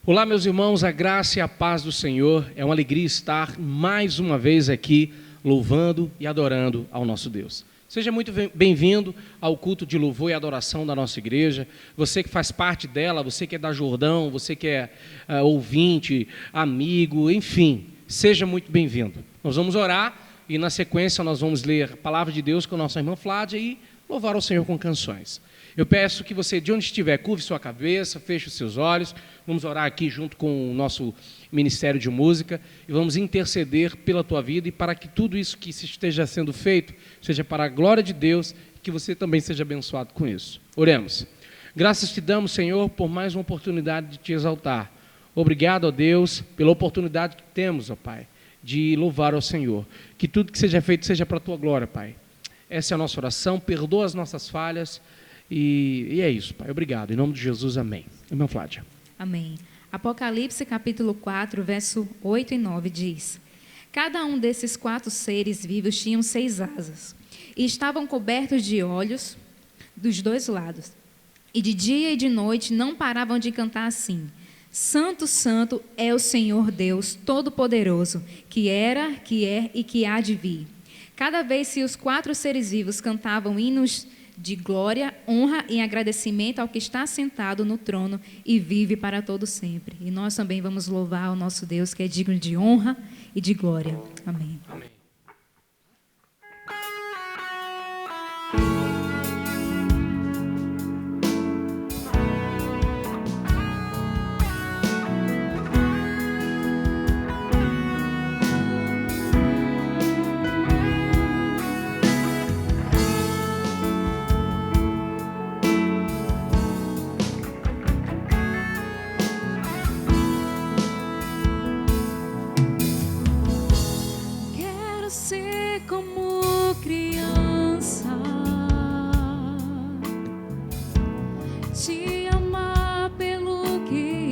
Olá, meus irmãos, a graça e a paz do Senhor. É uma alegria estar mais uma vez aqui louvando e adorando ao nosso Deus. Seja muito bem-vindo ao culto de louvor e adoração da nossa igreja. Você que faz parte dela, você que é da Jordão, você que é ouvinte, amigo, enfim, seja muito bem-vindo. Nós vamos orar e na sequência nós vamos ler a palavra de Deus com a nossa irmã Flávia e louvar ao Senhor com canções. Eu peço que você, de onde estiver, curve sua cabeça, feche os seus olhos. Vamos orar aqui junto com o nosso Ministério de Música e vamos interceder pela tua vida e para que tudo isso que esteja sendo feito seja para a glória de Deus e que você também seja abençoado com isso. Oremos. Graças te damos, Senhor, por mais uma oportunidade de te exaltar. Obrigado, ó Deus, pela oportunidade que temos, ó Pai, de louvar ao Senhor. Que tudo que seja feito seja para a tua glória, Pai. Essa é a nossa oração, perdoa as nossas falhas. E é isso, Pai. Obrigado. Em nome de Jesus, amém. Irmã Flávia. Amém. Apocalipse capítulo 4, verso 8 e 9 diz: Cada um desses 4 seres vivos tinham 6 asas, e estavam cobertos de olhos dos 2 lados. E de dia e de noite não paravam de cantar assim: Santo, Santo é o Senhor Deus Todo-Poderoso, que era, que é e que há de vir. Cada vez que os 4 seres vivos cantavam hinos de glória, honra e agradecimento ao que está sentado no trono e vive para todo sempre. E nós também vamos louvar o nosso Deus, que é digno de honra e de glória. Amém. Amém. Ser como criança, te amar pelo que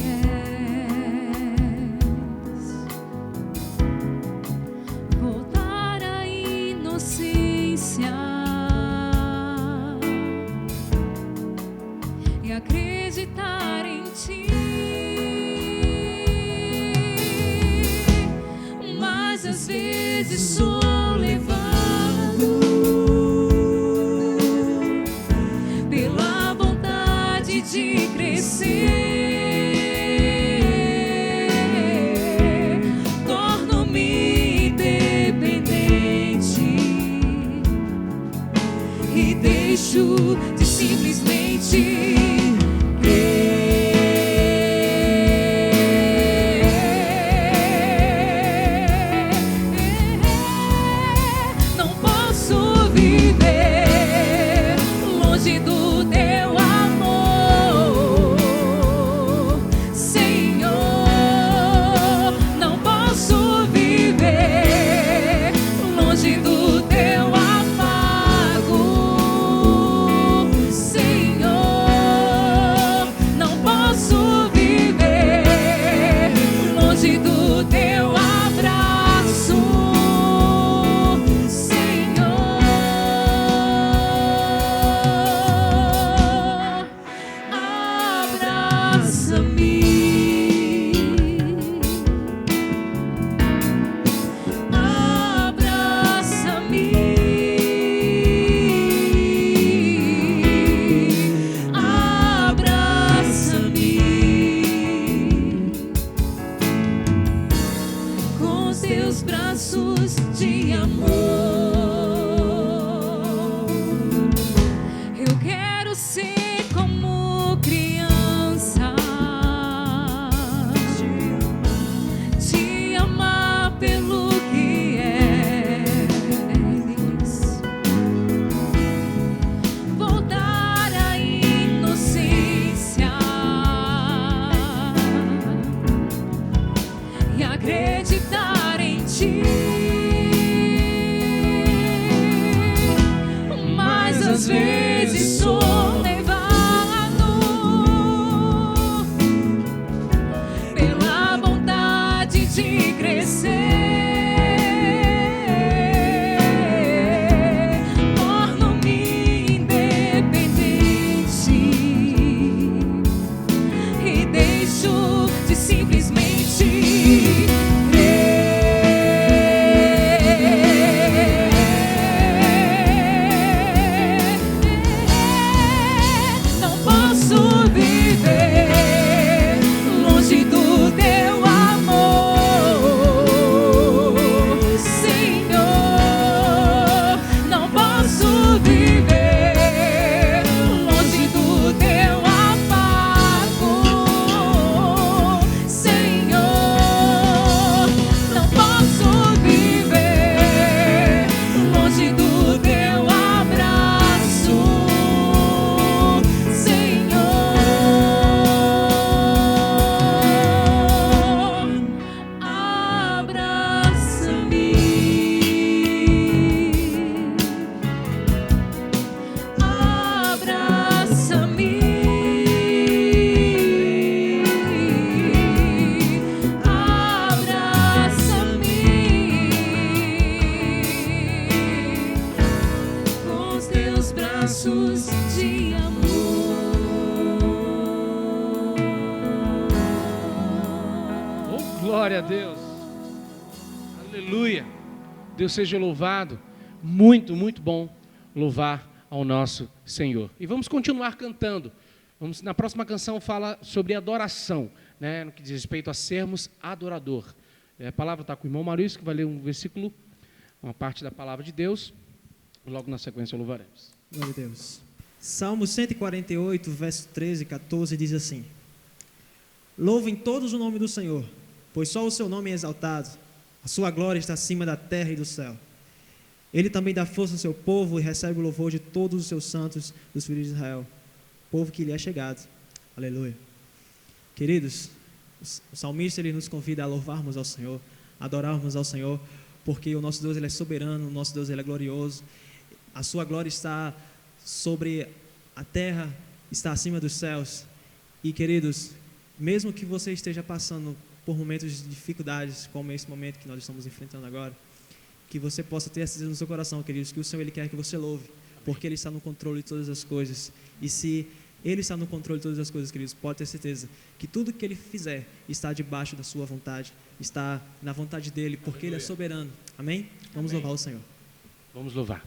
és, voltar à inocência e acreditar em ti. Mas às vezes sou levado pela vontade de crescer, torno-me dependente e deixo de simplesmente Glória a Deus. Aleluia. Deus seja louvado. Muito, muito bom louvar ao nosso Senhor. E vamos continuar cantando. Na próxima canção fala sobre adoração, né, no que diz respeito a sermos adorador. A palavra está com o irmão Maurício, que vai ler um versículo, uma parte da palavra de Deus. Logo na sequência louvaremos. Glória a Deus. Salmo 148, verso 13 e 14 diz assim: Louvem todos o nome do Senhor, pois só o seu nome é exaltado. A sua glória está acima da terra e do céu. Ele também dá força ao seu povo e recebe o louvor de todos os seus santos, dos filhos de Israel, povo que lhe é chegado. Aleluia. Queridos, o salmista ele nos convida a louvarmos ao Senhor, a adorarmos ao Senhor, porque o nosso Deus ele é soberano, o nosso Deus ele é glorioso. A sua glória está sobre a terra, está acima dos céus. E queridos, mesmo que você esteja passando por momentos de dificuldades, como esse momento que nós estamos enfrentando agora, que você possa ter essa certeza no seu coração, queridos, que o Senhor ele quer que você louve, porque Ele está no controle de todas as coisas. E se Ele está no controle de todas as coisas, queridos, pode ter certeza que tudo que Ele fizer está debaixo da sua vontade, está na vontade dEle, porque Ele é soberano. Amém? Vamos louvar o Senhor. Vamos louvar.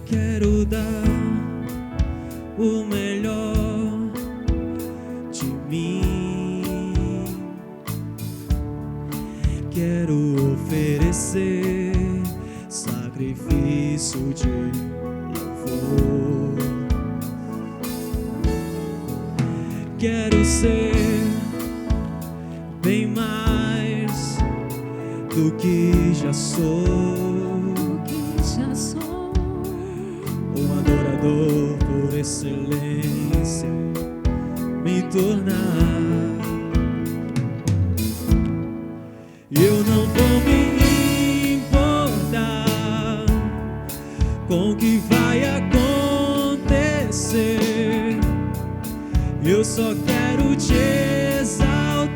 Quero dar o melhor de mim. Quero oferecer sacrifício de louvor. Quero ser bem mais do que já sou. Um adorador por excelência me tornar. Eu não vou me importar com o que vai acontecer. Eu só quero te exaltar.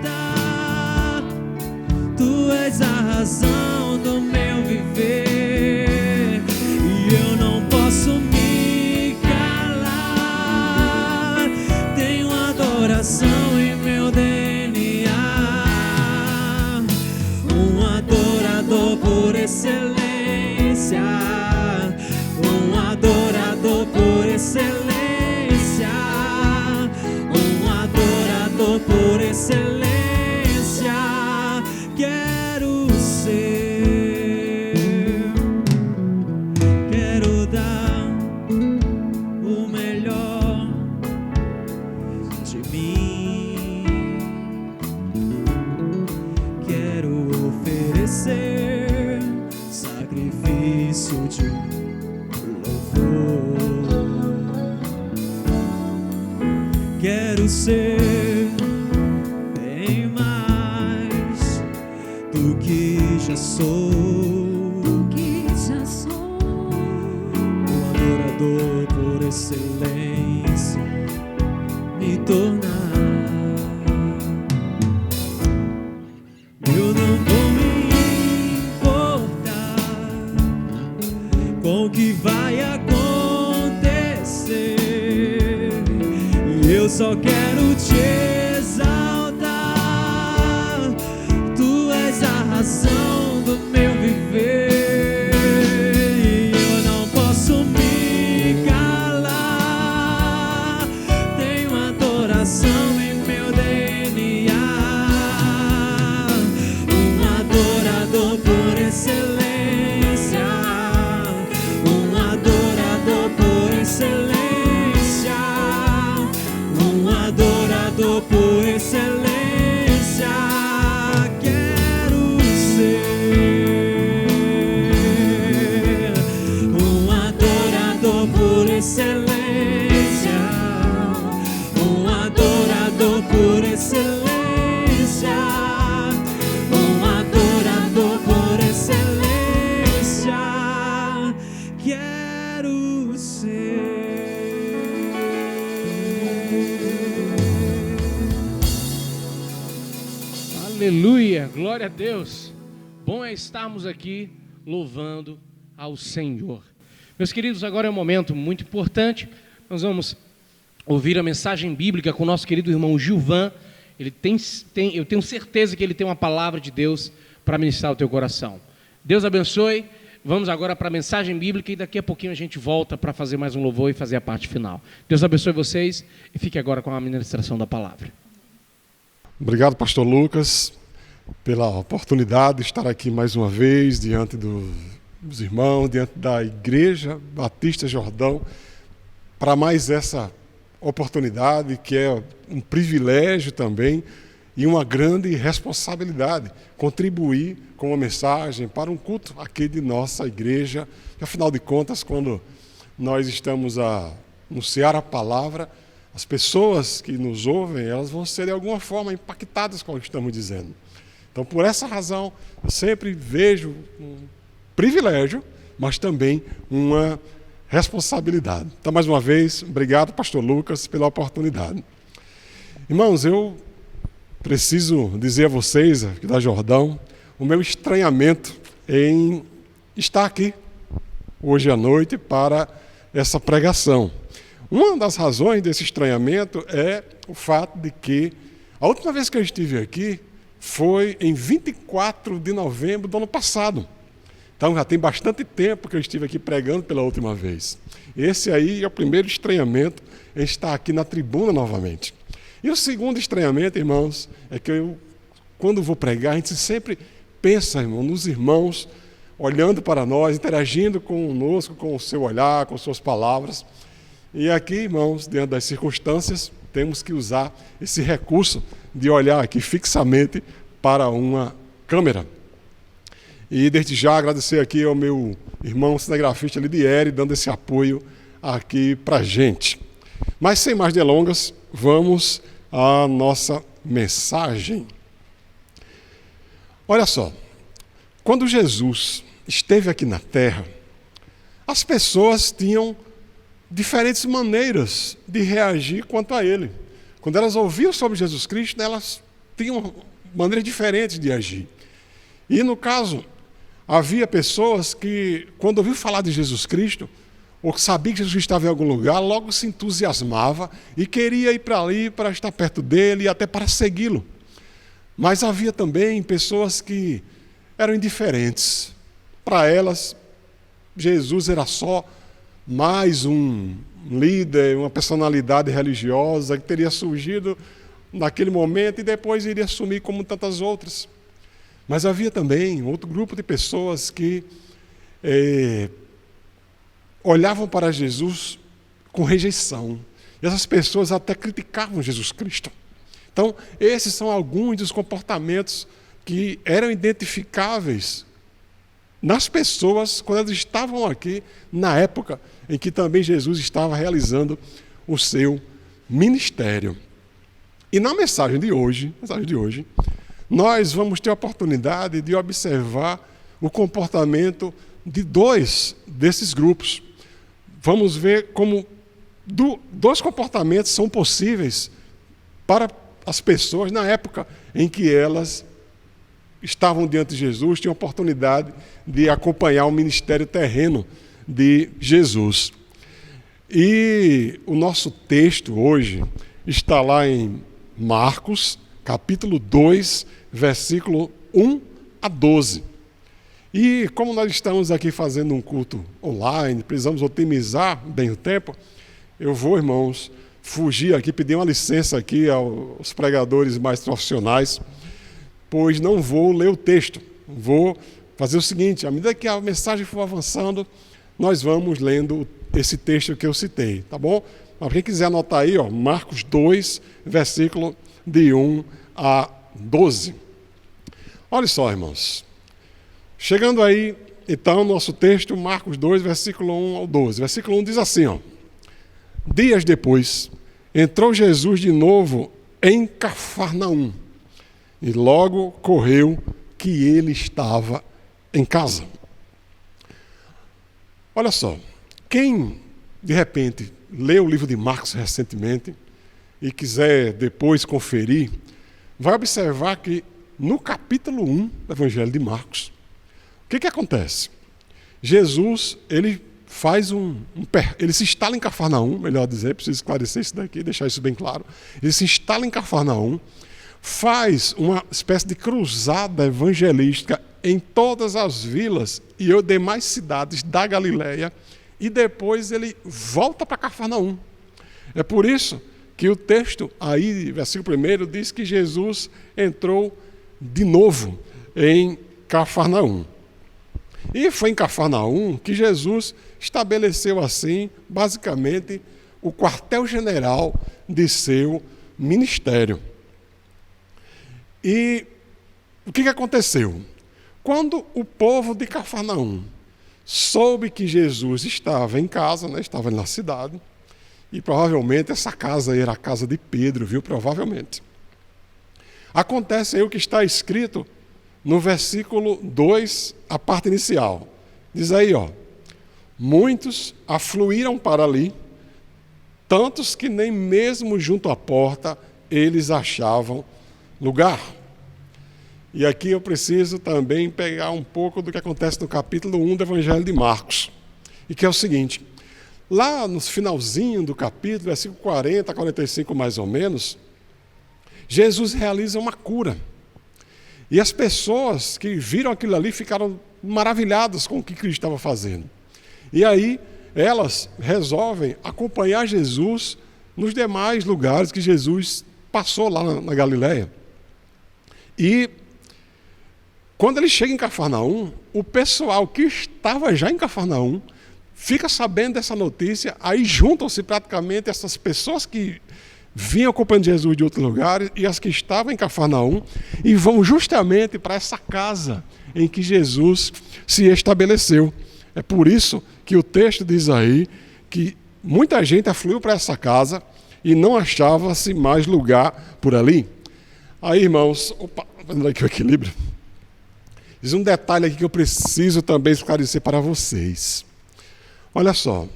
Tu és a razão do meu viver. E eu não posso me calar. Tenho adoração em meu DNA. Um adorador por excelência. Um adorador por excelência. Um adorador por excelência. Quero ser. Quero dar o melhor de mim. Quero oferecer sacrifício de louvor. Quero ser bem mais do que já sou. Um adorador por excelência me tornar. Eu não vou me importar com o que vai acontecer. Eu só quero te exaltar. Tu és a razão do meu viver. E eu não posso me calar. Tenho adoração em meu DNA. Um adorador por excelência. Um adorador por excelência. Um adorador por excelência. Quero ser um adorador por excelência. Um adorador por excelência. Um adorador por excelência. Quero ser. Aleluia, glória a Deus. Bom é estarmos aqui louvando ao Senhor. Meus queridos, agora é um momento muito importante. Nós vamos ouvir a mensagem bíblica com o nosso querido irmão Gilvan. Eu tenho certeza que ele tem uma palavra de Deus para ministrar ao teu coração. Deus abençoe. Vamos agora para a mensagem bíblica e daqui a pouquinho a gente volta para fazer mais um louvor e fazer a parte final. Deus abençoe vocês e fique agora com a ministração da palavra. Obrigado, pastor Lucas, pela oportunidade de estar aqui mais uma vez diante dos irmãos, diante da Igreja Batista Jordão, para mais essa oportunidade que é um privilégio também e uma grande responsabilidade, contribuir com uma mensagem para um culto aqui de nossa igreja. E, afinal de contas, quando nós estamos a anunciar a palavra, as pessoas que nos ouvem, elas vão ser de alguma forma impactadas com o que estamos dizendo. Então, por essa razão, eu sempre vejo um privilégio, mas também uma responsabilidade. Então, mais uma vez, obrigado, pastor Lucas, pela oportunidade. Irmãos, eu preciso dizer a vocês, aqui da Jordão, o meu estranhamento em estar aqui hoje à noite para essa pregação. Uma das razões desse estranhamento é o fato de que a última vez que eu estive aqui foi em 24 de novembro do ano passado. Então já tem bastante tempo que eu estive aqui pregando pela última vez. Esse aí é o primeiro estranhamento em estar aqui na tribuna novamente. E o segundo estranhamento, irmãos, é que quando vou pregar, a gente sempre pensa, irmão, nos irmãos olhando para nós, interagindo conosco, com o seu olhar, com suas palavras. E aqui, irmãos, dentro das circunstâncias, temos que usar esse recurso de olhar aqui fixamente para uma câmera. E desde já agradecer aqui ao meu irmão cinegrafista Lidieri, dando esse apoio aqui para a gente. Mas sem mais delongas, vamos à nossa mensagem. Olha só, quando Jesus esteve aqui na Terra, as pessoas tinham diferentes maneiras de reagir quanto a Ele. Quando elas ouviam sobre Jesus Cristo, elas tinham maneiras diferentes de agir. E no caso, havia pessoas que, quando ouviam falar de Jesus Cristo, ou que sabia que Jesus estava em algum lugar, logo se entusiasmava e queria ir para ali para estar perto dele e até para segui-lo. Mas havia também pessoas que eram indiferentes. Para elas, Jesus era só mais um líder, uma personalidade religiosa que teria surgido naquele momento e depois iria sumir como tantas outras. Mas havia também outro grupo de pessoas que olhavam para Jesus com rejeição. E essas pessoas até criticavam Jesus Cristo. Então, esses são alguns dos comportamentos que eram identificáveis nas pessoas quando elas estavam aqui na época em que também Jesus estava realizando o seu ministério. E na mensagem de hoje, nós vamos ter a oportunidade de observar o comportamento de dois desses grupos. Vamos ver como dois comportamentos são possíveis para as pessoas na época em que elas estavam diante de Jesus, tinham a oportunidade de acompanhar o ministério terreno de Jesus. E o nosso texto hoje está lá em Marcos, capítulo 2, versículo 1 a 12. E como nós estamos aqui fazendo um culto online, precisamos otimizar bem o tempo, eu vou, irmãos, fugir aqui, pedir uma licença aqui aos pregadores mais profissionais, pois não vou ler o texto. Vou fazer o seguinte, à medida que a mensagem for avançando, nós vamos lendo esse texto que eu citei, tá bom? Mas quem quiser anotar aí, Marcos 2, versículo de 1 a 12. Olha só, irmãos. Chegando aí, então, nosso texto, Marcos 2, versículo 1 ao 12. Versículo 1 diz assim, Dias depois, entrou Jesus de novo em Cafarnaum, e logo correu que ele estava em casa. Olha só, quem, de repente, leu o livro de Marcos recentemente e quiser depois conferir, vai observar que no capítulo 1 do Evangelho de Marcos. O que acontece? Jesus, ele faz ele se instala em Cafarnaum, melhor dizer, preciso esclarecer isso daqui, deixar isso bem claro. Ele se instala em Cafarnaum, faz uma espécie de cruzada evangelística em todas as vilas e demais cidades da Galileia, e depois ele volta para Cafarnaum. É por isso que o texto aí, versículo 1, diz que Jesus entrou de novo em Cafarnaum. E foi em Cafarnaum que Jesus estabeleceu assim, basicamente, o quartel-general de seu ministério. E o que aconteceu? Quando o povo de Cafarnaum soube que Jesus estava em casa, estava na cidade, e provavelmente essa casa era a casa de Pedro, viu? Provavelmente. Acontece aí o que está escrito no versículo 2, a parte inicial. Diz aí, muitos afluíram para ali, tantos que nem mesmo junto à porta eles achavam lugar. E aqui eu preciso também pegar um pouco do que acontece no capítulo 1 do Evangelho de Marcos. E que é o seguinte, lá no finalzinho do capítulo, versículo 40 a 45 mais ou menos, Jesus realiza uma cura. E as pessoas que viram aquilo ali ficaram maravilhadas com o que Cristo estava fazendo. E aí elas resolvem acompanhar Jesus nos demais lugares que Jesus passou lá na Galileia. E quando ele chega em Cafarnaum, o pessoal que estava já em Cafarnaum fica sabendo dessa notícia, aí juntam-se praticamente essas pessoas que vinham acompanhando Jesus de outros lugares e as que estavam em Cafarnaum e vão justamente para essa casa em que Jesus se estabeleceu. É por isso que o texto diz aí que muita gente afluiu para essa casa e não achava-se mais lugar por ali. Aí, irmãos, vendo aqui o equilíbrio, diz um detalhe aqui que eu preciso também esclarecer para vocês. Olha só,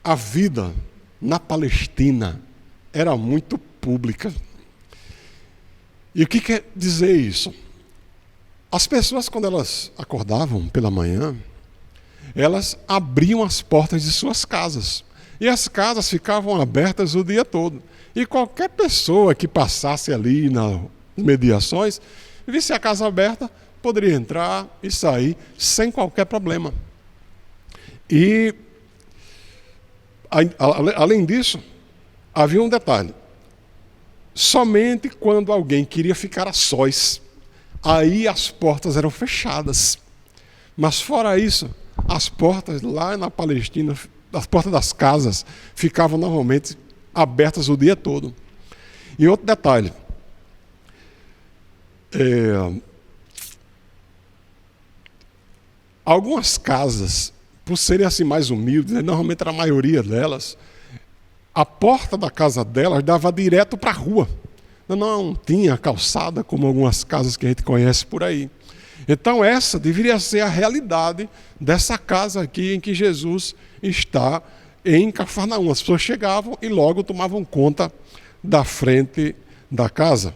a vida na Palestina era muito pública. E o que quer dizer isso? As pessoas, quando elas acordavam pela manhã, elas abriam as portas de suas casas. E as casas ficavam abertas o dia todo. E qualquer pessoa que passasse ali nas mediações, visse a casa aberta, poderia entrar e sair sem qualquer problema. E, além disso, havia um detalhe. Somente quando alguém queria ficar a sós, aí as portas eram fechadas. Mas fora isso, as portas lá na Palestina, as portas das casas, ficavam normalmente abertas o dia todo. E outro detalhe. Algumas casas, por serem assim mais humildes, normalmente era a maioria delas, a porta da casa delas dava direto para a rua. Não tinha calçada como algumas casas que a gente conhece por aí. Então essa deveria ser a realidade dessa casa aqui em que Jesus está em Cafarnaum. As pessoas chegavam e logo tomavam conta da frente da casa.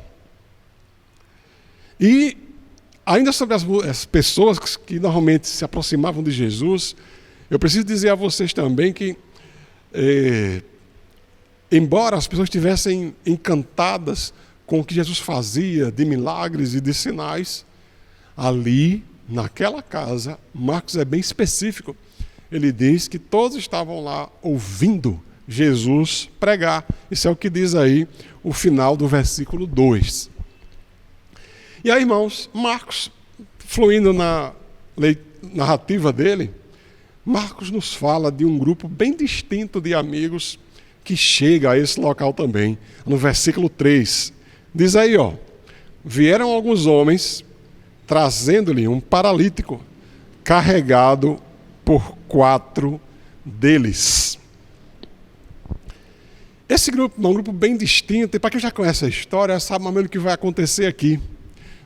E ainda sobre as pessoas que normalmente se aproximavam de Jesus, eu preciso dizer a vocês também que embora as pessoas estivessem encantadas com o que Jesus fazia de milagres e de sinais, ali, naquela casa, Marcos é bem específico. Ele diz que todos estavam lá ouvindo Jesus pregar. Isso é o que diz aí o final do versículo 2. E aí, irmãos, Marcos, fluindo na narrativa dele, Marcos nos fala de um grupo bem distinto de amigos que chega a esse local também. No versículo 3, diz aí, vieram alguns homens trazendo-lhe um paralítico carregado por 4 deles. Esse grupo é um grupo bem distinto, e para quem já conhece a história, sabe mais ou menos o que vai acontecer aqui.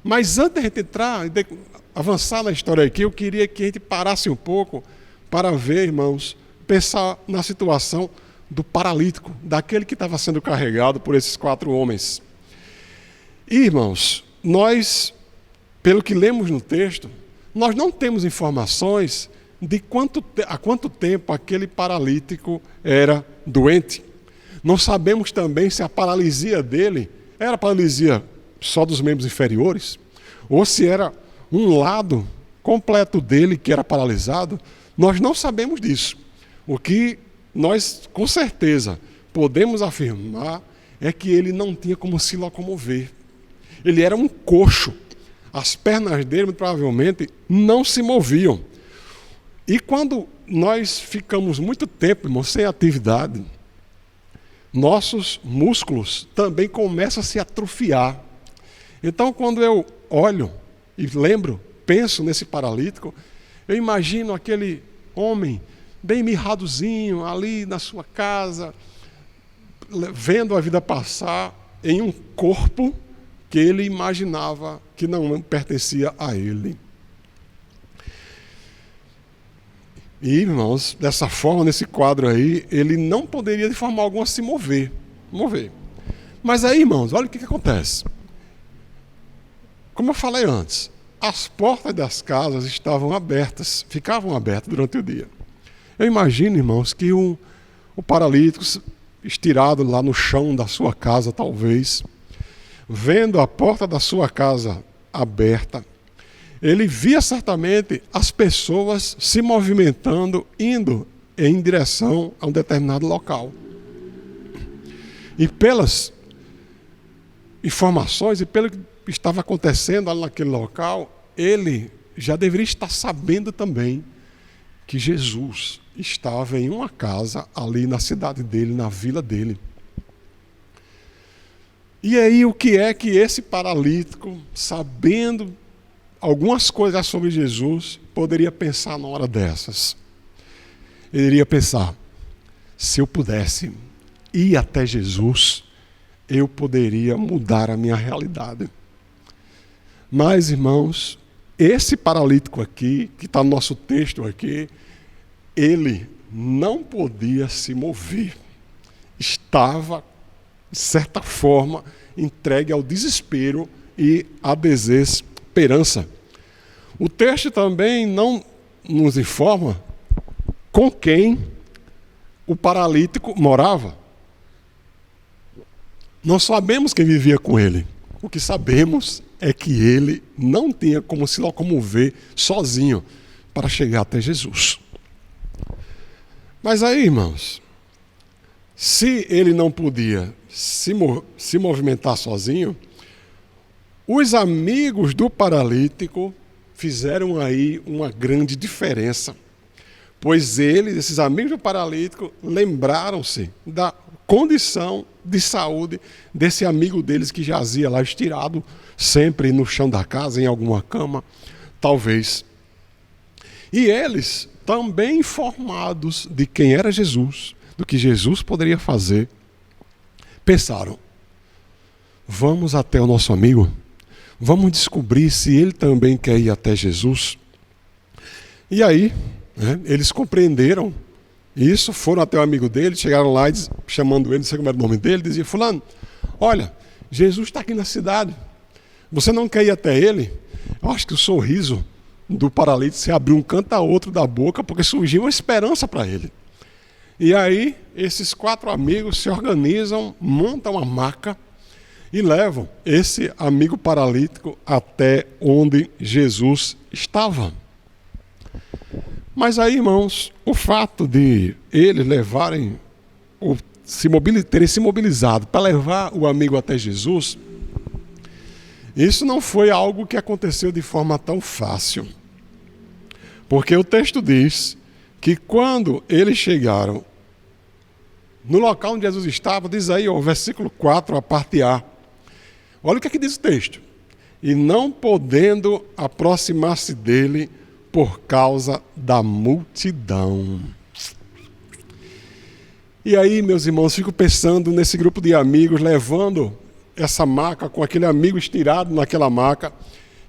Mas antes de a gente entrar, de avançar na história aqui, eu queria que a gente parasse um pouco para ver, irmãos, pensar na situação do paralítico, daquele que estava sendo carregado por esses 4 homens. E, irmãos, nós pelo que lemos no texto, nós não temos informações de há quanto tempo aquele paralítico era doente. Não sabemos também se a paralisia dele era paralisia só dos membros inferiores, ou se era um lado completo dele que era paralisado. Nós não sabemos disso. O que nós, com certeza, podemos afirmar é que ele não tinha como se locomover. Ele era um coxo. As pernas dele, muito provavelmente, não se moviam. E quando nós ficamos muito tempo, irmão, sem atividade, nossos músculos também começam a se atrofiar. Então, quando eu olho e lembro, penso nesse paralítico, eu imagino aquele homem bem mirradozinho ali na sua casa, vendo a vida passar em um corpo que ele imaginava que não pertencia a ele. E, irmãos, dessa forma, nesse quadro aí, ele não poderia de forma alguma se mover. Mas aí, irmãos, olha o que acontece. Como eu falei antes, as portas das casas estavam abertas, ficavam abertas durante o dia. Eu imagino, irmãos, que o paralítico estirado lá no chão da sua casa, talvez, vendo a porta da sua casa aberta, ele via certamente as pessoas se movimentando, indo em direção a um determinado local. E pelas informações e pelo que estava acontecendo ali naquele local, ele já deveria estar sabendo também que Jesus estava em uma casa ali na cidade dele, na vila dele. E aí o que é que esse paralítico, sabendo algumas coisas sobre Jesus, poderia pensar na hora dessas? Ele iria pensar: se eu pudesse ir até Jesus, eu poderia mudar a minha realidade. Mas, irmãos, esse paralítico aqui, que está no nosso texto aqui, ele não podia se mover. Estava, de certa forma, entregue ao desespero e à desesperança. O texto também não nos informa com quem o paralítico morava. Não sabemos quem vivia com ele. O que sabemos é que ele não tinha como se locomover sozinho para chegar até Jesus. Mas aí, irmãos, se ele não podia se movimentar sozinho, os amigos do paralítico fizeram aí uma grande diferença. Pois esses amigos do paralítico, lembraram-se da condição de saúde desse amigo deles que jazia lá estirado, sempre no chão da casa, em alguma cama, talvez. E eles, também informados de quem era Jesus, do que Jesus poderia fazer, pensaram: vamos até o nosso amigo, vamos descobrir se ele também quer ir até Jesus. E aí, eles compreenderam isso, foram até o amigo dele, chegaram lá chamando ele, não sei como era o nome dele, dizia: fulano, olha, Jesus está aqui na cidade, você não quer ir até ele? Eu acho que o sorriso do paralítico se abriu um canto a outro da boca, porque surgiu uma esperança para ele. E aí, esses 4 amigos se organizam, montam uma maca e levam esse amigo paralítico até onde Jesus estava. Mas aí, irmãos, o fato de eles levarem, ou terem se mobilizado para levar o amigo até Jesus, isso não foi algo que aconteceu de forma tão fácil. Porque o texto diz que quando eles chegaram no local onde Jesus estava, diz aí, o versículo 4, a parte A. Olha o que diz o texto. E não podendo aproximar-se dele por causa da multidão. E aí, meus irmãos, fico pensando nesse grupo de amigos levando essa maca, com aquele amigo estirado naquela maca,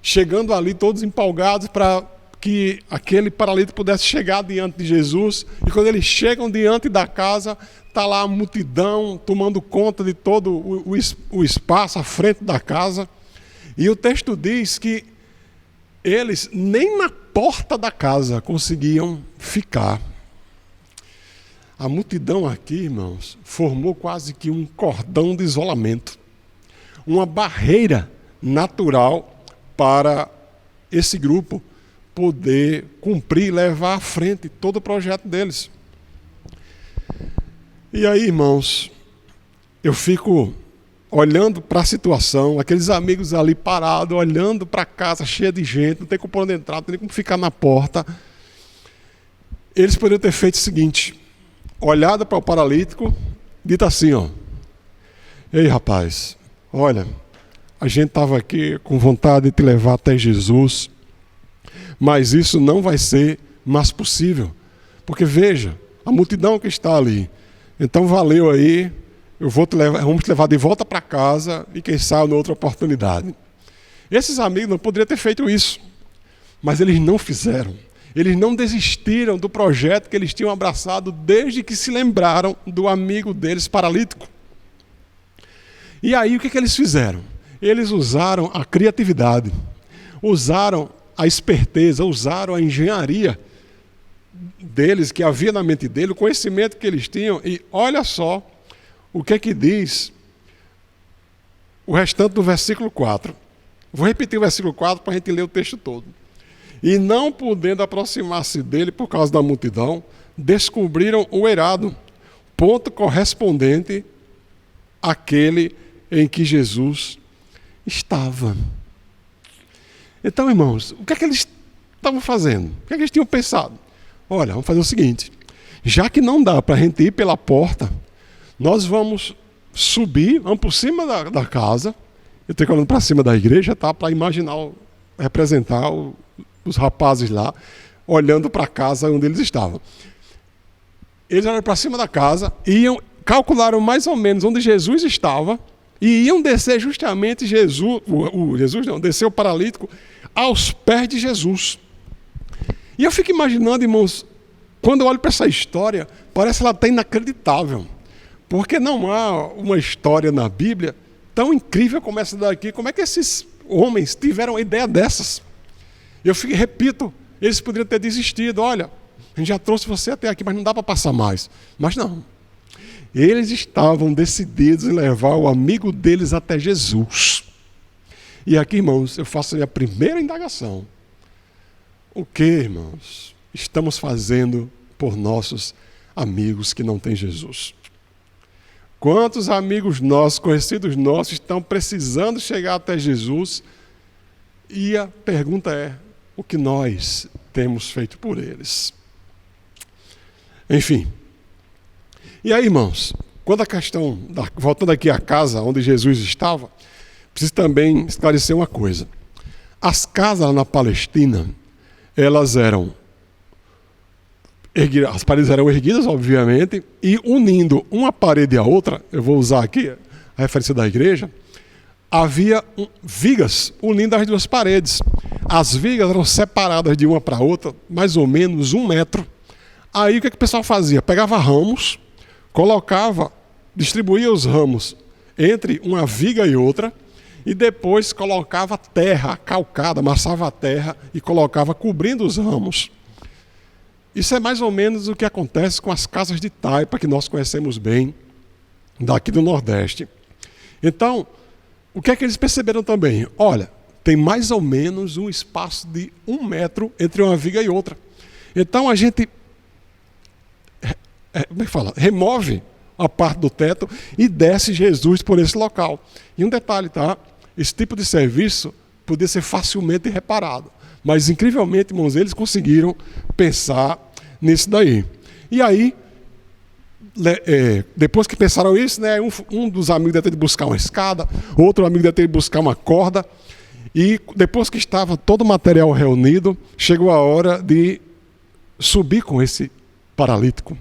chegando ali todos empolgados para que aquele paralítico pudesse chegar diante de Jesus. E quando eles chegam diante da casa, está lá a multidão tomando conta de todo o espaço à frente da casa. E o texto diz que eles nem na porta da casa conseguiam ficar. A multidão aqui, irmãos, formou quase que um cordão de isolamento, uma barreira natural para esse grupo poder cumprir e levar à frente todo o projeto deles. E aí, irmãos, eu fico olhando para a situação, aqueles amigos ali parados, olhando para a casa cheia de gente, não tem como por onde entrar, não tem como ficar na porta. Eles poderiam ter feito o seguinte: olhado para o paralítico, dito assim, ó: ei, rapaz, olha, a gente estava aqui com vontade de te levar até Jesus, mas isso não vai ser mais possível, porque veja, a multidão que está ali, então valeu aí, vamos te levar de volta para casa e quem sabe noutra oportunidade. Esses amigos não poderiam ter feito isso, mas eles não fizeram. Eles não desistiram do projeto que eles tinham abraçado desde que se lembraram do amigo deles paralítico. E aí o que eles fizeram? Eles usaram a criatividade, usaram a esperteza, usaram a engenharia deles, que havia na mente dele, o conhecimento que eles tinham, e olha só o que diz o restante do versículo 4. Vou repetir o versículo 4 para a gente ler o texto todo. E não podendo aproximar-se dele por causa da multidão, descobriram o eirado, ponto correspondente àquele em que Jesus estava. Então, irmãos, o que é que eles estavam fazendo? O que é que eles tinham pensado? Olha, vamos fazer o seguinte: já que não dá para a gente ir pela porta, nós vamos subir, vamos por cima da casa. Eu estou olhando para cima da igreja, tá? Para imaginar, representar os rapazes lá, olhando para a casa onde eles estavam. Eles olharam para cima da casa, calcularam mais ou menos onde Jesus estava, e iam descer justamente descer o paralítico aos pés de Jesus. E eu fico imaginando, irmãos, quando eu olho para essa história, parece que ela está inacreditável, porque não há uma história na Bíblia tão incrível como essa daqui. Como é que esses homens tiveram uma ideia dessas? Eu repito, eles poderiam ter desistido. Olha, a gente já trouxe você até aqui, mas não dá para passar mais. Mas não. Eles estavam decididos em levar o amigo deles até Jesus. E aqui, irmãos, eu faço a minha primeira indagação. O que, irmãos, estamos fazendo por nossos amigos que não têm Jesus? Quantos amigos nossos, conhecidos nossos, estão precisando chegar até Jesus? E a pergunta é: o que nós temos feito por eles? Enfim. E aí, irmãos, quando a questão, voltando aqui à casa onde Jesus estava, preciso também esclarecer uma coisa. As casas lá na Palestina, elas eram as paredes eram erguidas, obviamente, e unindo uma parede à outra, eu vou usar aqui a referência da igreja, havia vigas unindo as duas paredes. As vigas eram separadas de uma para a outra, mais ou menos 1 metro. Aí o que o pessoal fazia? Pegava ramos, distribuía os ramos entre uma viga e outra, e depois colocava terra calcada, amassava a terra e colocava cobrindo os ramos. Isso é mais ou menos o que acontece com as casas de taipa, que nós conhecemos bem, daqui do Nordeste. Então, o que é que eles perceberam também? Olha, tem mais ou menos um espaço de 1 metro entre uma viga e outra. Então, a gente remove a parte do teto e desce Jesus por esse local. E um detalhe, tá? Esse tipo de serviço podia ser facilmente reparado. Mas, incrivelmente, irmãos, eles conseguiram pensar nisso daí. E aí, depois que pensaram isso, né, um dos amigos deve ter de buscar uma escada, outro amigo deve ter de buscar uma corda, e depois que estava todo o material reunido, chegou a hora de subir com esse paralítico.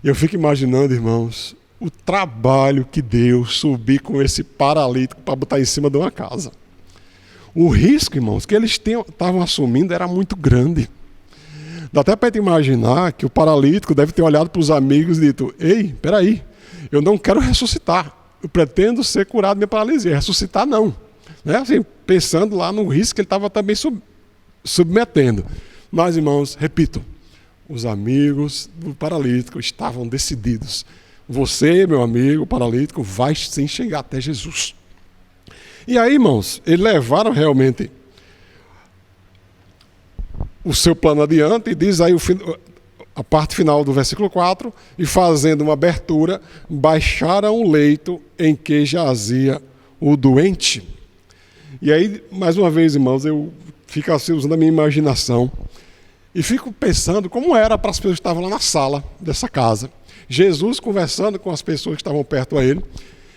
Eu fico imaginando, irmãos, o trabalho que deu subir com esse paralítico para botar em cima de uma casa. O risco, irmãos, que eles estavam assumindo era muito grande. Dá até para imaginar que o paralítico deve ter olhado para os amigos e dito: ei, peraí, eu não quero ressuscitar, eu pretendo ser curado da minha paralisia, ressuscitar não. né? Assim, pensando lá no risco que ele estava também submetendo. Mas, irmãos, repito, os amigos do paralítico estavam decididos. Você, meu amigo paralítico, vai sim chegar até Jesus. E aí, irmãos, eles levaram realmente o seu plano adiante, e diz aí a parte final do versículo 4, e fazendo uma abertura, baixaram o leito em que jazia o doente. E aí, mais uma vez, irmãos, eu fico assim usando a minha imaginação e fico pensando como era para as pessoas que estavam lá na sala dessa casa. Jesus conversando com as pessoas que estavam perto a ele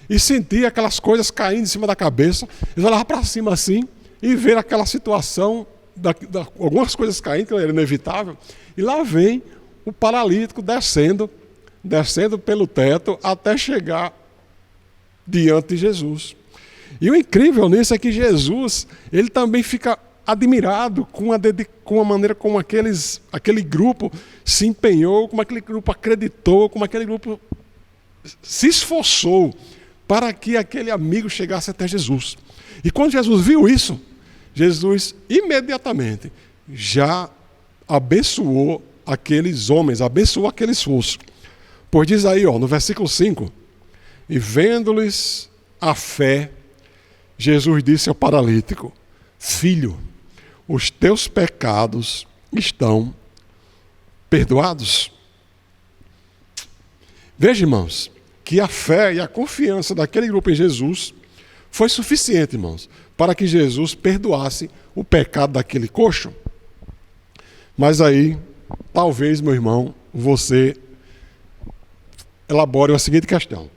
e sentia aquelas coisas caindo em cima da cabeça. Eles olhavam para cima assim e ver aquela situação, algumas coisas caindo, que era inevitável, e lá vem o paralítico descendo pelo teto até chegar diante de Jesus. E o incrível nisso é que Jesus, ele também fica admirado com a maneira como aquele grupo se empenhou, como aquele grupo acreditou, como aquele grupo se esforçou para que aquele amigo chegasse até Jesus. E quando Jesus viu isso, Jesus imediatamente já abençoou aqueles homens, abençoou aquele esforço. Pois diz aí, no versículo 5, e vendo-lhes a fé, Jesus disse ao paralítico: filho, os teus pecados estão perdoados. Veja, irmãos, que a fé e a confiança daquele grupo em Jesus foi suficiente, irmãos, para que Jesus perdoasse o pecado daquele coxo. Mas aí, talvez, meu irmão, você elabore a seguinte questão.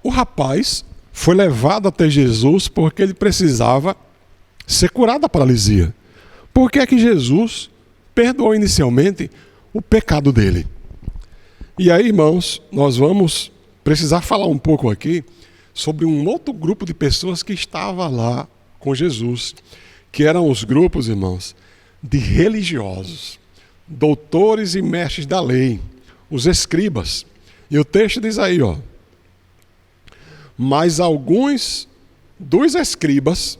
O rapaz foi levado até Jesus porque ele precisava ser curado da paralisia. Por que é que Jesus perdoou inicialmente o pecado dele? E aí, irmãos, nós vamos precisar falar um pouco aqui sobre um outro grupo de pessoas que estava lá com Jesus, que eram os grupos, irmãos, de religiosos, doutores e mestres da lei, os escribas. E o texto diz aí, mas alguns dos escribas,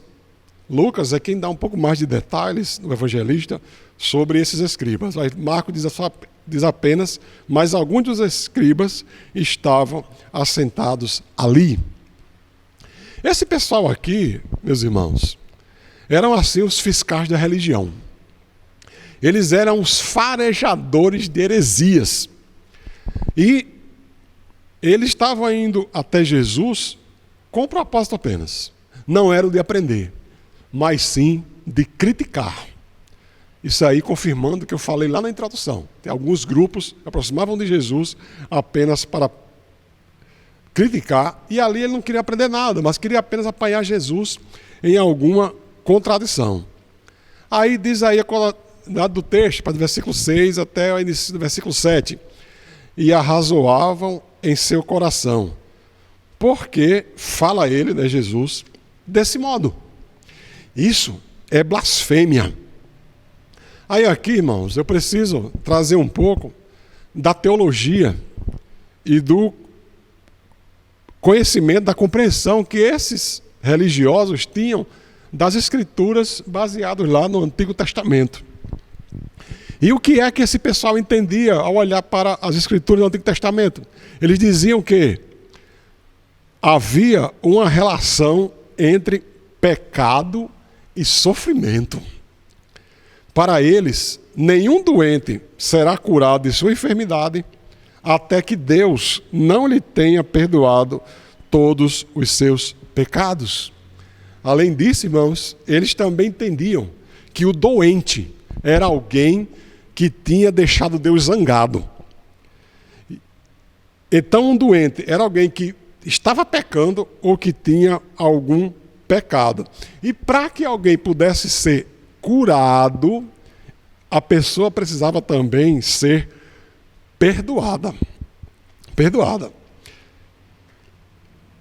Lucas é quem dá um pouco mais de detalhes no evangelista sobre esses escribas. Marcos diz apenas, mas alguns dos escribas estavam assentados ali. Esse pessoal aqui, meus irmãos, eram assim os fiscais da religião. Eles eram os farejadores de heresias. E eles estavam indo até Jesus com um propósito apenas. Não era o de aprender, mas sim de criticar. Isso aí confirmando o que eu falei lá na introdução. Tem alguns grupos que aproximavam de Jesus apenas para criticar, e ali ele não queria aprender nada, mas queria apenas apanhar Jesus em alguma contradição. Aí diz aí a qualidade do texto, para o versículo 6 até o início do versículo 7. E arrazoavam em seu coração. Porque fala ele, né, Jesus, desse modo. Isso é blasfêmia. Aí aqui, irmãos, eu preciso trazer um pouco da teologia e do conhecimento, da compreensão que esses religiosos tinham das Escrituras baseados lá no Antigo Testamento. E o que é que esse pessoal entendia ao olhar para as Escrituras do Antigo Testamento? Eles diziam que havia uma relação entre pecado e sofrimento. Para eles, nenhum doente será curado de sua enfermidade até que Deus não lhe tenha perdoado todos os seus pecados. Além disso, irmãos, eles também entendiam que o doente era alguém que tinha deixado Deus zangado. Então, um doente era alguém que estava pecando ou que tinha algum pecado. E para que alguém pudesse ser curado, a pessoa precisava também ser perdoada. Perdoada.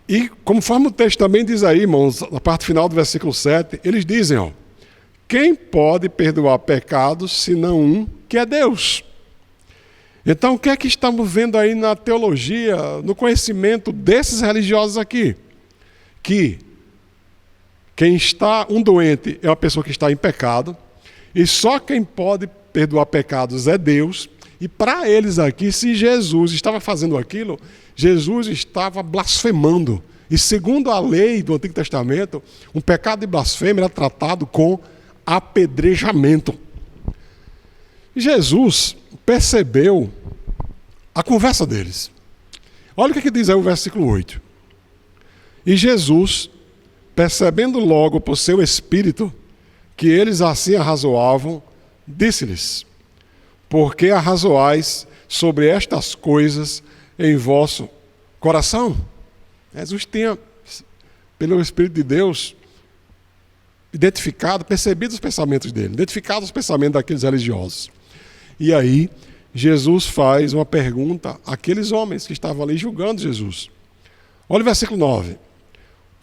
E conforme o texto também diz aí, irmãos, na parte final do versículo 7, eles dizem, quem pode perdoar pecados senão um que é Deus? Então, o que é que estamos vendo aí na teologia, no conhecimento desses religiosos aqui? Que quem está, um doente é uma pessoa que está em pecado, e só quem pode perdoar pecados é Deus. E para eles aqui, se Jesus estava fazendo aquilo, Jesus estava blasfemando. E segundo a lei do Antigo Testamento, um pecado de blasfêmia era tratado com apedrejamento. Jesus percebeu a conversa deles. Olha o que diz aí o versículo 8. E Jesus, percebendo logo por seu espírito que eles assim arrazoavam, disse-lhes: por que arrazoais sobre estas coisas em vosso coração? Jesus tinha, pelo Espírito de Deus, identificado, percebido os pensamentos dele, identificado os pensamentos daqueles religiosos. E aí, Jesus faz uma pergunta àqueles homens que estavam ali julgando Jesus. Olha o versículo 9. O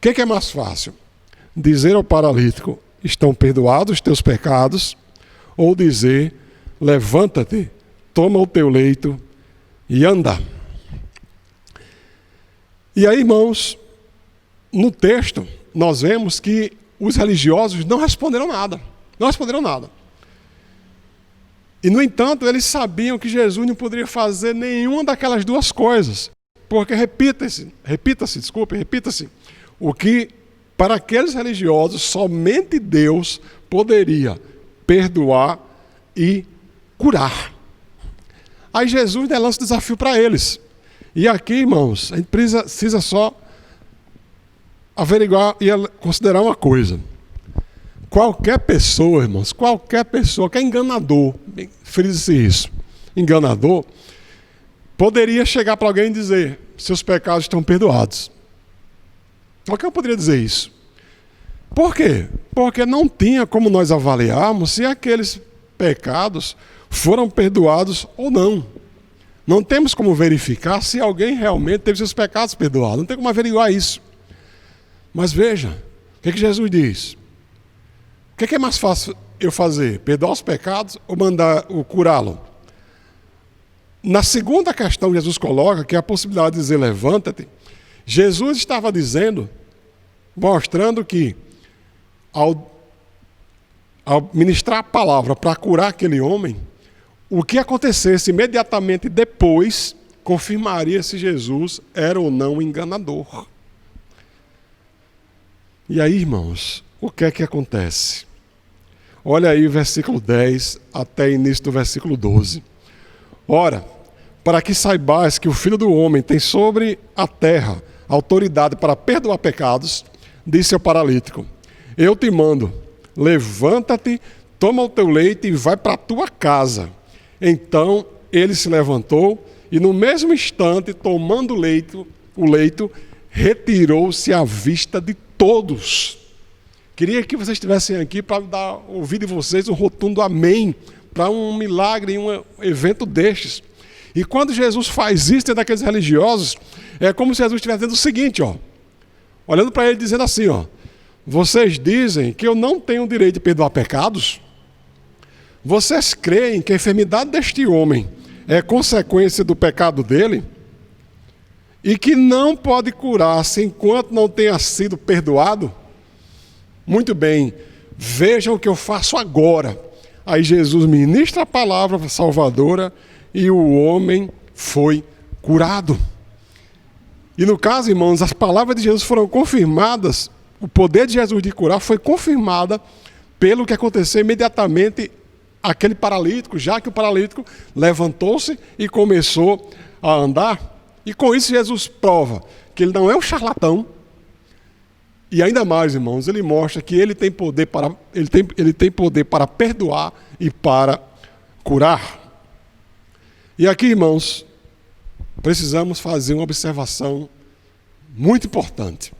que é mais fácil? Dizer ao paralítico: estão perdoados os teus pecados? Ou dizer: levanta-te, toma o teu leito e anda? E aí, irmãos, no texto, nós vemos que os religiosos não responderam nada. Não responderam nada. E, no entanto, eles sabiam que Jesus não poderia fazer nenhuma daquelas duas coisas. Porque, repita-se, o que para aqueles religiosos somente Deus poderia perdoar e curar. Aí Jesus lança o desafio para eles. E aqui, irmãos, a gente precisa só averiguar e considerar uma coisa. Qualquer pessoa, irmãos, qualquer pessoa que é enganador, frise isso, enganador, poderia chegar para alguém e dizer: seus pecados estão perdoados. Qualquer um poderia dizer isso. Por quê? Porque não tinha como nós avaliarmos se aqueles pecados foram perdoados ou não. Não temos como verificar se alguém realmente teve seus pecados perdoados. Não tem como averiguar isso. Mas veja, o que Jesus diz? O que é mais fácil eu fazer? Perdoar os pecados ou mandar o curá-lo? Na segunda questão que Jesus coloca, que é a possibilidade de dizer levanta-te, Jesus estava dizendo, mostrando que ao ministrar a palavra para curar aquele homem, o que acontecesse imediatamente depois confirmaria se Jesus era ou não enganador. E aí, irmãos, o que é que acontece? Olha aí o versículo 10 até o início do versículo 12. Ora, para que saibais que o Filho do Homem tem sobre a terra autoridade para perdoar pecados, disse ao paralítico: eu te mando, levanta-te, toma o teu leito e vai para a tua casa. Então ele se levantou e no mesmo instante, tomando o leito, retirou-se à vista de todos. Queria que vocês estivessem aqui para ouvir de vocês um rotundo amém para um milagre, um evento destes. E quando Jesus faz isso dentro daqueles religiosos, é como se Jesus estivesse dizendo o seguinte, olhando para ele dizendo assim, vocês dizem que eu não tenho o direito de perdoar pecados? Vocês creem que a enfermidade deste homem é consequência do pecado dele? E que não pode curar-se enquanto não tenha sido perdoado? Muito bem, vejam o que eu faço agora. Aí Jesus ministra a palavra salvadora e o homem foi curado. E no caso, irmãos, as palavras de Jesus foram confirmadas, o poder de Jesus de curar foi confirmada pelo que aconteceu imediatamente aquele paralítico, já que o paralítico levantou-se e começou a andar. E com isso Jesus prova que ele não é um charlatão. E ainda mais, irmãos, ele mostra que ele tem poder para perdoar e para curar. E aqui, irmãos, precisamos fazer uma observação muito importante.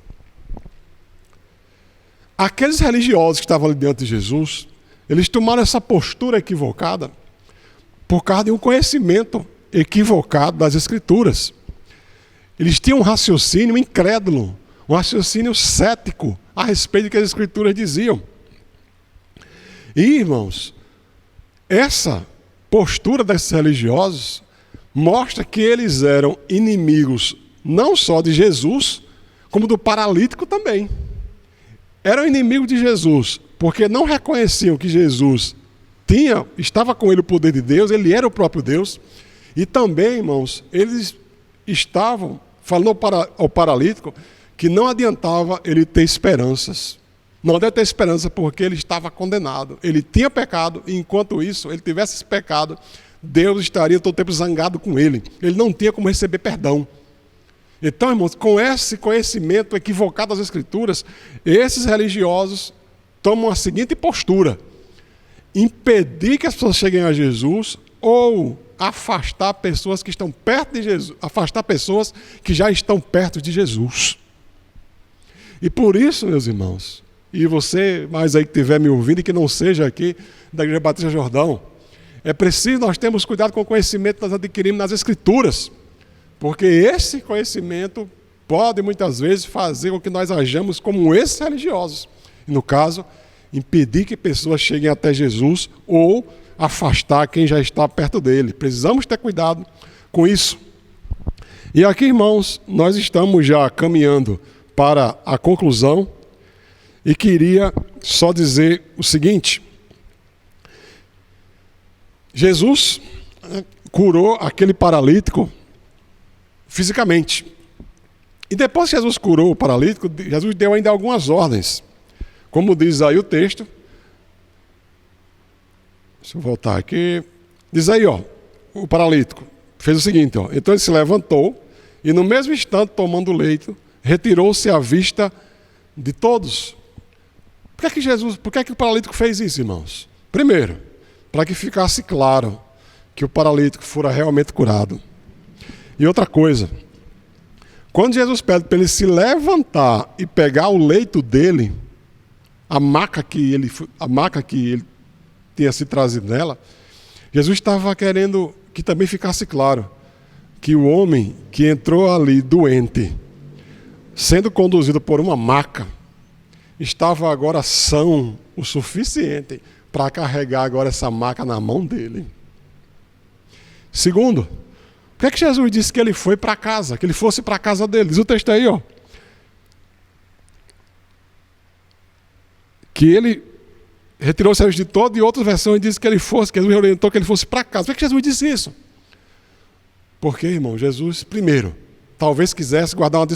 Aqueles religiosos que estavam ali diante de Jesus, eles tomaram essa postura equivocada por causa de um conhecimento equivocado das Escrituras. Eles tinham um raciocínio incrédulo, um raciocínio cético a respeito do que as Escrituras diziam. E, irmãos, essa postura desses religiosos mostra que eles eram inimigos não só de Jesus, como do paralítico também. Eram inimigos de Jesus, porque não reconheciam que Jesus estava com ele o poder de Deus, ele era o próprio Deus, e também, irmãos, eles estavam falando ao paralítico que não adiantava ele ter esperanças. Não deve ter esperança porque ele estava condenado. Ele tinha pecado e enquanto isso, ele tivesse esse pecado, Deus estaria todo o tempo zangado com ele. Ele não tinha como receber perdão. Então, irmãos, com esse conhecimento equivocado das Escrituras, esses religiosos tomam a seguinte postura: impedir que as pessoas cheguem a Jesus ou afastar pessoas que estão perto de Jesus, afastar pessoas que já estão perto de Jesus. E por isso, meus irmãos, e você mais aí que estiver me ouvindo e que não seja aqui da Igreja Batista Jordão, é preciso nós termos cuidado com o conhecimento que nós adquirimos nas Escrituras, porque esse conhecimento pode muitas vezes fazer com que nós ajamos como esses religiosos. E no caso, impedir que pessoas cheguem até Jesus ou afastar quem já está perto dele. Precisamos ter cuidado com isso. E aqui, irmãos, nós estamos já caminhando para a conclusão e queria só dizer o seguinte: Jesus curou aquele paralítico fisicamente. E depois que Jesus curou o paralítico, Jesus deu ainda algumas ordens. Como diz aí o texto, deixa eu voltar aqui, diz aí, o paralítico fez o seguinte, então ele se levantou e no mesmo instante, tomando o leito, retirou-se à vista de todos. Por que é que o paralítico fez isso, irmãos? Primeiro, para que ficasse claro que o paralítico fora realmente curado. E outra coisa, quando Jesus pede para ele se levantar e pegar o leito dele, a maca que ele tinha se trazido nela, Jesus estava querendo que também ficasse claro que o homem que entrou ali doente, sendo conduzido por uma maca, estava agora são o suficiente para carregar agora essa maca na mão dele. Segundo, por que Jesus disse que ele foi para casa, que ele fosse para a casa dele? Diz o texto aí, que ele retirou-se de todo, e outras versões dizem que Jesus orientou que ele fosse para casa. Por que Jesus disse isso? Porque, irmão, Jesus, primeiro, talvez quisesse guardar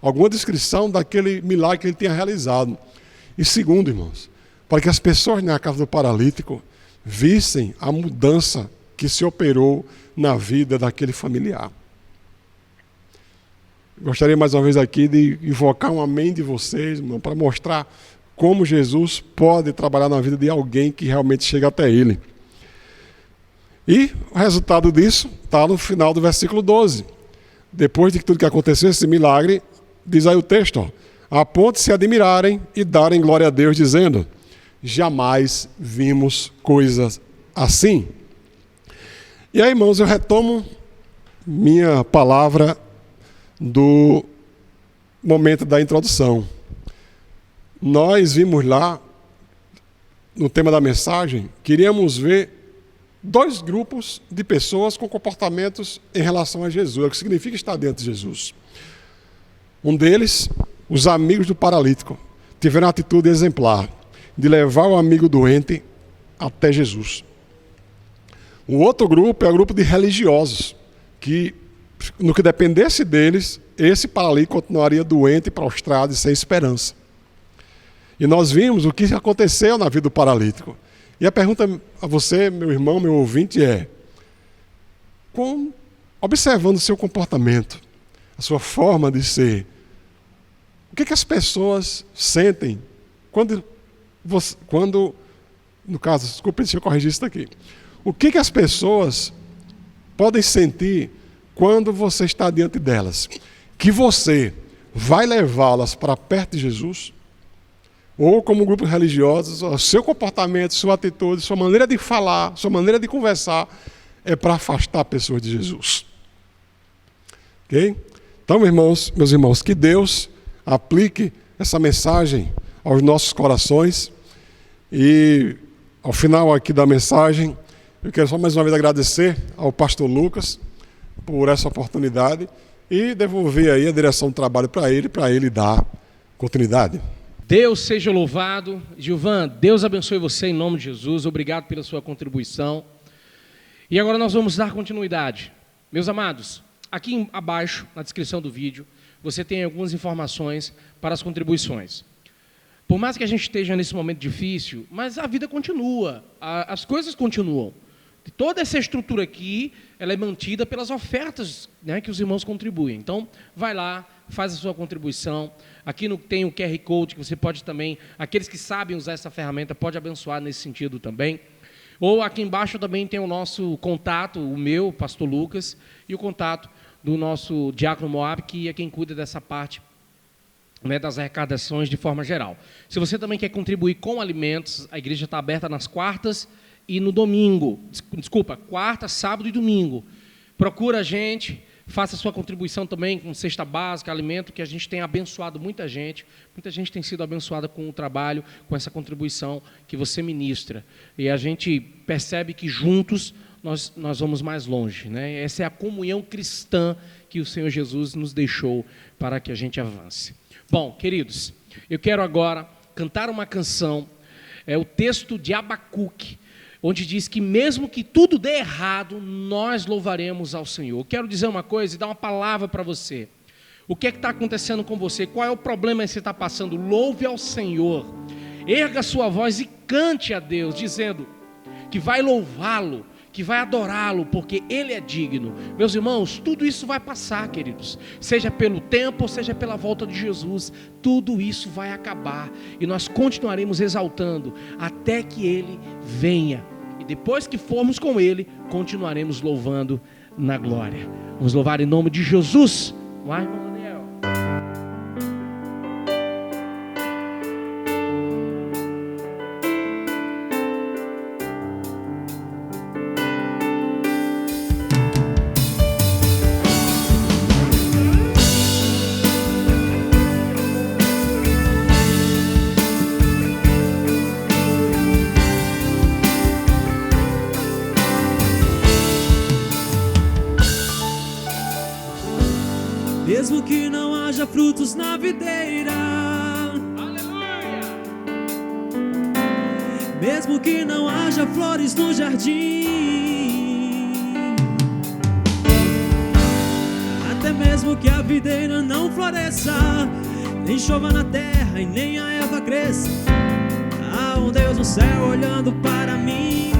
alguma descrição daquele milagre que ele tinha realizado. E segundo, irmãos, para que as pessoas na casa do paralítico vissem a mudança que se operou na vida daquele familiar. Gostaria mais uma vez aqui de invocar um amém de vocês, irmão, para mostrar como Jesus pode trabalhar na vida de alguém que realmente chega até ele. E o resultado disso está no final do versículo 12. Depois de tudo que aconteceu, esse milagre, diz aí o texto, a ponto de se admirarem e darem glória a Deus, dizendo: jamais vimos coisas assim. E aí, irmãos, eu retomo minha palavra do momento da introdução. Nós vimos lá, no tema da mensagem, queríamos ver dois grupos de pessoas com comportamentos em relação a Jesus, é o que significa estar dentro de Jesus. Um deles, os amigos do paralítico, tiveram a atitude exemplar de levar o amigo doente até Jesus. O outro grupo é o grupo de religiosos, que, no que dependesse deles, esse paralítico continuaria doente, prostrado e sem esperança. E nós vimos o que aconteceu na vida do paralítico. E a pergunta a você, meu irmão, meu ouvinte, é: observando o seu comportamento, a sua forma de ser, o que as pessoas sentem quando no caso, desculpe, deixa eu corrigir isso daqui. O que as pessoas podem sentir quando você está diante delas? Que você vai levá-las para perto de Jesus? Ou como grupo religioso, o seu comportamento, sua atitude, sua maneira de falar, sua maneira de conversar é para afastar pessoas de Jesus. Ok? Então, meus irmãos, que Deus aplique essa mensagem aos nossos corações e, ao final aqui da mensagem, Eu quero só mais uma vez agradecer ao pastor Lucas por essa oportunidade e devolver aí a direção do trabalho para ele dar continuidade. Deus seja louvado. Gilvan, Deus abençoe você em nome de Jesus. Obrigado pela sua contribuição. E agora nós vamos dar continuidade. Meus amados, aqui abaixo, na descrição do vídeo, você tem algumas informações para as contribuições. Por mais que a gente esteja nesse momento difícil, mas a vida continua, as coisas continuam. Toda essa estrutura aqui, ela é mantida pelas ofertas, né, que os irmãos contribuem. Então, vai lá, faz a sua contribuição. Aqui tem o QR Code, que você pode também, aqueles que sabem usar essa ferramenta, pode abençoar nesse sentido também. Ou aqui embaixo também tem o nosso contato, o meu, pastor Lucas, e o contato do nosso diácono Moab, que é quem cuida dessa parte, né, das arrecadações de forma geral. Se você também quer contribuir com alimentos, a igreja está aberta nas quartas e no domingo. Quarta, sábado e domingo. Procura a gente, faça sua contribuição também com cesta básica, alimento, que a gente tem abençoado muita gente. Muita gente tem sido abençoada com o trabalho, com essa contribuição que você ministra. E a gente percebe que juntos nós vamos mais longe, né? Essa é a comunhão cristã que o Senhor Jesus nos deixou para que a gente avance. Bom, queridos, eu quero agora cantar uma canção, o texto de Abacuque, onde diz que mesmo que tudo dê errado, nós louvaremos ao Senhor. Eu quero dizer uma coisa e dar uma palavra para você. O que é que está acontecendo com você? Qual é o problema que você está passando? Louve ao Senhor. Erga a sua voz e cante a Deus, dizendo que vai louvá-lo, que vai adorá-lo, porque Ele é digno. Meus irmãos, tudo isso vai passar, queridos. Seja pelo tempo, ou seja pela volta de Jesus, tudo isso vai acabar. E nós continuaremos exaltando até que Ele venha. E depois que formos com Ele, continuaremos louvando na glória. Vamos louvar em nome de Jesus. Vai, irmão Daniel. Mesmo que não haja frutos na videira, Aleluia! mesmo que não haja flores no jardim, até mesmo que a videira não floresça, nem chova na terra e nem a erva cresça, há um Deus no céu olhando para mim.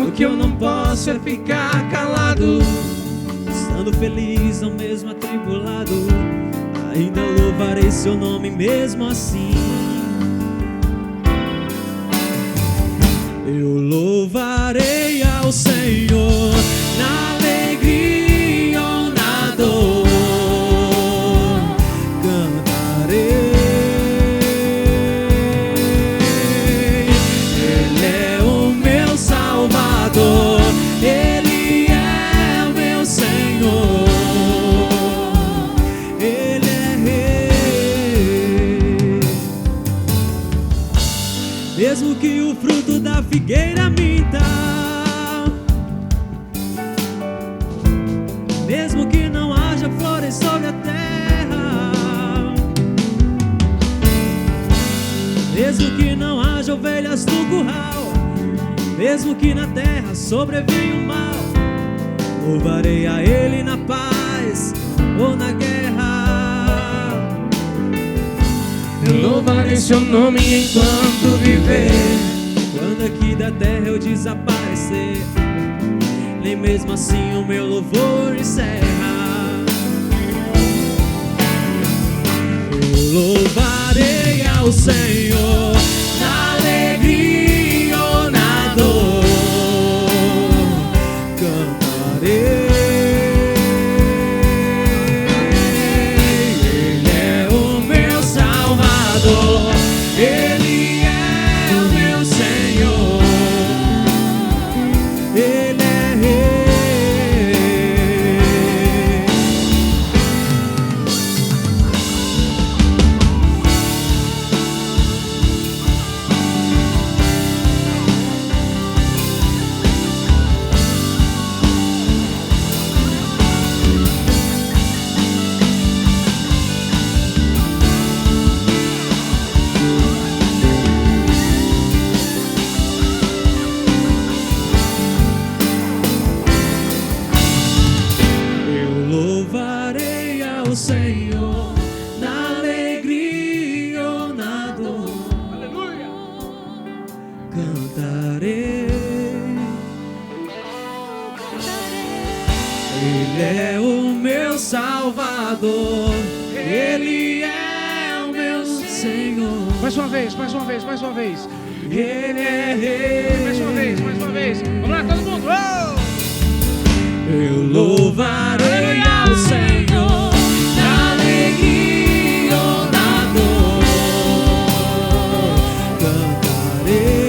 O que eu não posso é ficar calado, estando feliz ou mesmo atribulado, ainda louvarei seu nome mesmo assim. Eu louvarei ao Senhor na alegria ou na dor, cantarei. Ele é o meu Salvador, Ele é o meu Senhor, Ele é Rei. Mesmo que o fruto da figueira minta, mesmo que não haja flores sobre a terra, mesmo que não haja ovelhas no curral, mesmo que na terra sobrevenha o mal, louvarei a Ele na paz ou na guerra. Eu louvarei seu nome enquanto viver, quando aqui da terra eu desaparecer, nem mesmo assim o meu louvor encerra. Eu louvarei ao Senhor na alegria ou na dor, cantarei. Ele é o meu Salvador, Ele é o meu Senhor, Ele é Rei. cantarei. Ele é o meu Salvador, Ele é o meu Senhor. Mais uma vez, mais uma vez, mais uma vez. Ele é Rei. Mais uma vez, mais uma vez. Vamos lá, todo mundo. Oh! Eu louvarei ao Senhor na alegria ou na dor. Cantarei.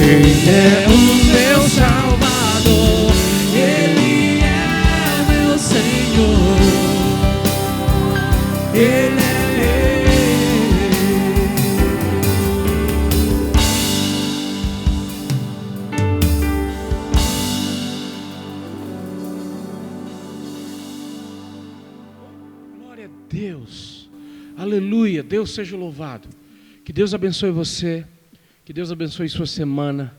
Ele é o meu Salvador, Ele é meu Senhor, Ele é Glória a Deus. Aleluia. Deus seja louvado. Que Deus abençoe você. Que Deus abençoe sua semana.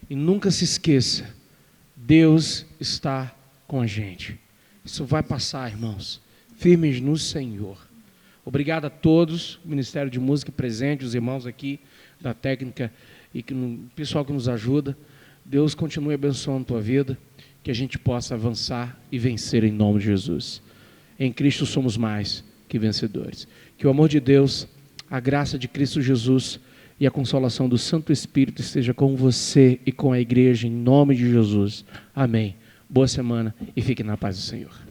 E nunca se esqueça, Deus está com a gente. Isso vai passar, irmãos. Firmes no Senhor. Obrigado a todos, o Ministério de Música presente, os irmãos aqui da técnica e o pessoal que nos ajuda. Deus continue abençoando a tua vida, que a gente possa avançar e vencer em nome de Jesus. Em Cristo somos mais que vencedores. Que o amor de Deus, a graça de Cristo Jesus e a consolação do Santo Espírito esteja com você e com a igreja, em nome de Jesus. Amém. Boa semana e fique na paz do Senhor.